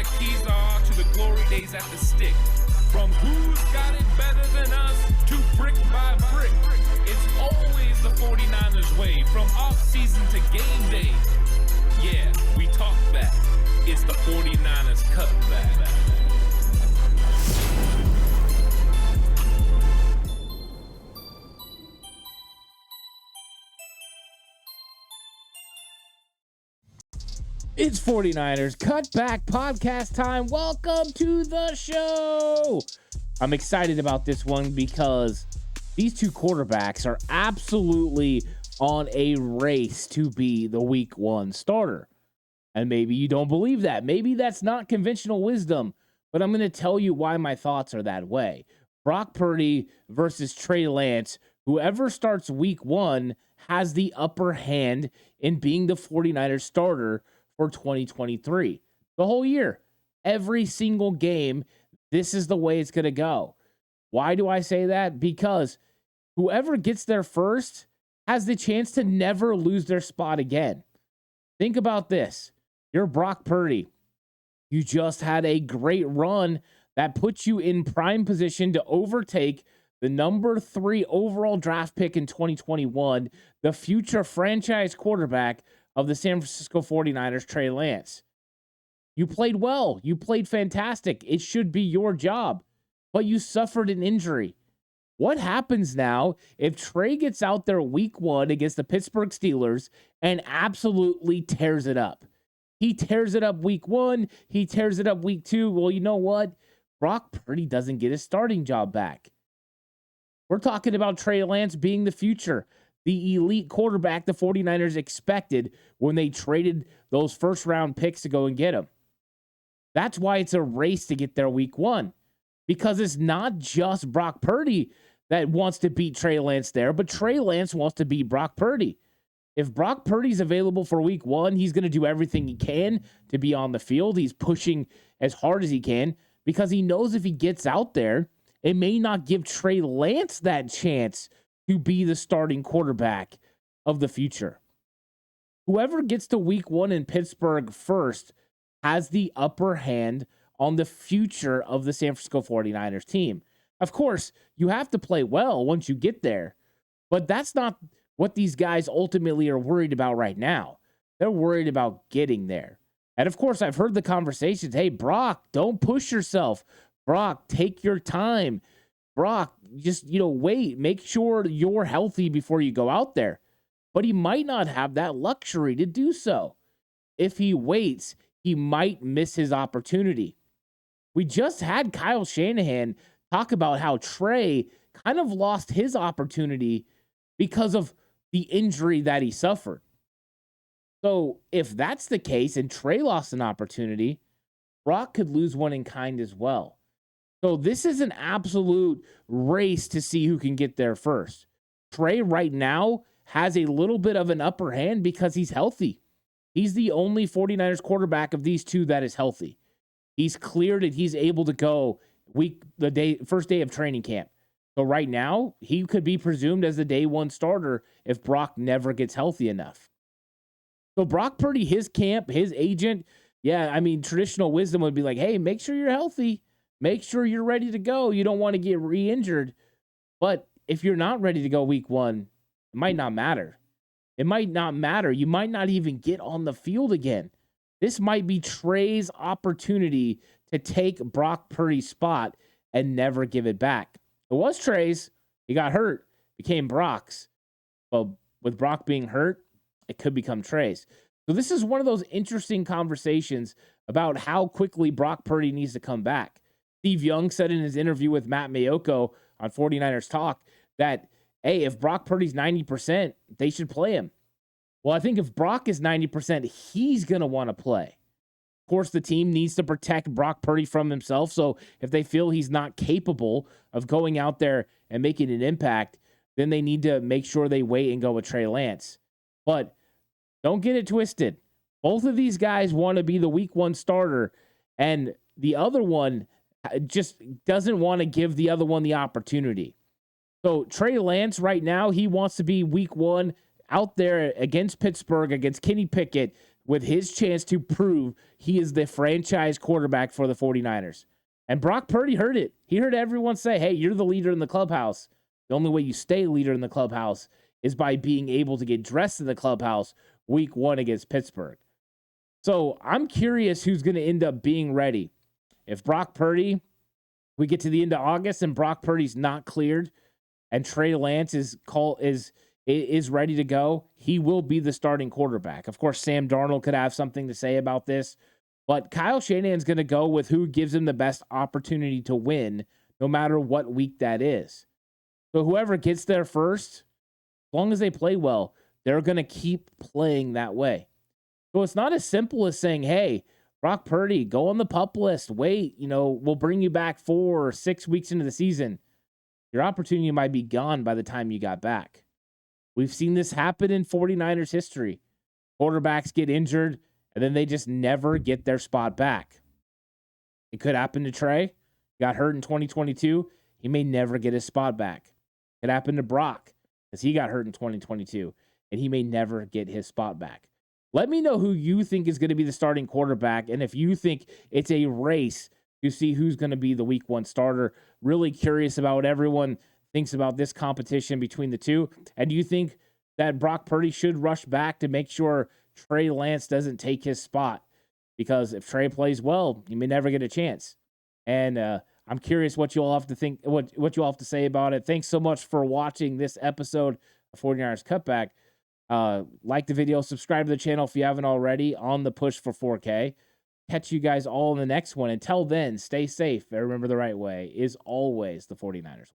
the keys are to the glory days at the stick. From who's got it better than us to brick by brick. It's always the 49ers way, from off-season to game day. Yeah, we talk back. It's the 49ers Cutback. It's 49ers Cutback Podcast time. Welcome to the show. I'm excited about this one because these two quarterbacks are absolutely on a race to be the week one starter. And maybe you don't believe that. Maybe that's not conventional wisdom, but I'm going to tell you why my thoughts are that way. Brock Purdy versus Trey Lance. Whoever starts week one has the upper hand in being the 49ers starter for 2023. The whole year, every single game, this is the way it's going to go. Why do I say that? Because whoever gets there first has the chance to never lose their spot again. Think about this. You're Brock Purdy. You just had a great run that puts you in prime position to overtake the number 3 overall draft pick in 2021, the future franchise quarterback of the San Francisco 49ers, Trey Lance. You played well. You played fantastic. It should be your job, but you suffered an injury. What happens now if Trey gets out there week one against the Pittsburgh Steelers and absolutely tears it up? He tears it up week one. He tears it up week two. Well, you know what? Brock Purdy doesn't get his starting job back. We're talking about Trey Lance being the future, the elite quarterback the 49ers expected when they traded those first-round picks to go and get him. That's why it's a race to get there week one, because it's not just Brock Purdy that wants to beat Trey Lance there, but Trey Lance wants to beat Brock Purdy. If Brock Purdy's available for week one, he's going to do everything he can to be on the field. He's pushing as hard as he can because he knows if he gets out there, it may not give Trey Lance that chance to be the starting quarterback of the future. Whoever gets to week one in Pittsburgh first has the upper hand on the future of the San Francisco 49ers team. Of course, you have to play well once you get there, but that's not what these guys ultimately are worried about right now. They're worried about getting there. And of course, I've heard the conversations, hey, Brock, don't push yourself. Brock, take your time. Brock, just, wait. Make sure you're healthy before you go out there. But he might not have that luxury to do so. If he waits, he might miss his opportunity. We just had Kyle Shanahan talk about how Trey kind of lost his opportunity because of the injury that he suffered. So if that's the case and Trey lost an opportunity, Brock could lose one in kind as well. So this is an absolute race to see who can get there first. Trey right now has a little bit of an upper hand because he's healthy. He's the only 49ers quarterback of these two that is healthy. He's cleared and he's able to go first day of training camp. So right now, he could be presumed as the day one starter if Brock never gets healthy enough. So Brock Purdy, his camp, his agent, traditional wisdom would be like, hey, make sure you're healthy. Make sure you're ready to go. You don't want to get re-injured. But if you're not ready to go week one, it might not matter. It might not matter. You might not even get on the field again. This might be Trey's opportunity to take Brock Purdy's spot and never give it back. It was Trey's. He got hurt. Became Brock's. But with Brock being hurt, it could become Trey's. So this is one of those interesting conversations about how quickly Brock Purdy needs to come back. Steve Young said in his interview with Matt Mayoko on 49ers Talk that, hey, if Brock Purdy's 90%, they should play him. Well, I think if Brock is 90%, he's going to want to play. Of course, the team needs to protect Brock Purdy from himself, so if they feel he's not capable of going out there and making an impact, then they need to make sure they wait and go with Trey Lance. But don't get it twisted. Both of these guys want to be the week one starter, and the other one just doesn't want to give the other one the opportunity. So Trey Lance right now, he wants to be week one out there against Pittsburgh, against Kenny Pickett, with his chance to prove he is the franchise quarterback for the 49ers. And Brock Purdy heard it. He heard everyone say, hey, you're the leader in the clubhouse. The only way you stay leader in the clubhouse is by being able to get dressed in the clubhouse week 1 against Pittsburgh. So I'm curious who's going to end up being ready. If Brock Purdy, we get to the end of August and Brock Purdy's not cleared and Trey Lance is ready to go, he will be the starting quarterback. Of course, Sam Darnold could have something to say about this, but Kyle Shanahan's going to go with who gives him the best opportunity to win, no matter what week that is. So whoever gets there first, as long as they play well, they're going to keep playing that way. So it's not as simple as saying, hey, Brock Purdy, go on the PUP list. Wait, we'll bring you back 4 or 6 weeks into the season. Your opportunity might be gone by the time you got back. We've seen this happen in 49ers history. Quarterbacks get injured, and then they just never get their spot back. It could happen to Trey. Got hurt in 2022. He may never get his spot back. It could happen to Brock, because he got hurt in 2022, and he may never get his spot back. Let me know who you think is going to be the starting quarterback, and if you think it's a race to see who's going to be the week 1 starter. Really curious about what everyone thinks about this competition between the two. And do you think that Brock Purdy should rush back to make sure Trey Lance doesn't take his spot? Because if Trey plays well, he may never get a chance. And I'm curious what you all have to think, what you all have to say about it. Thanks so much for watching this episode of 49ers Cutback. Like the video, subscribe to the channel if you haven't already, on the push for 4K. Catch you guys all in the next one. Until then, stay safe. And remember, the right way is always the 49ers.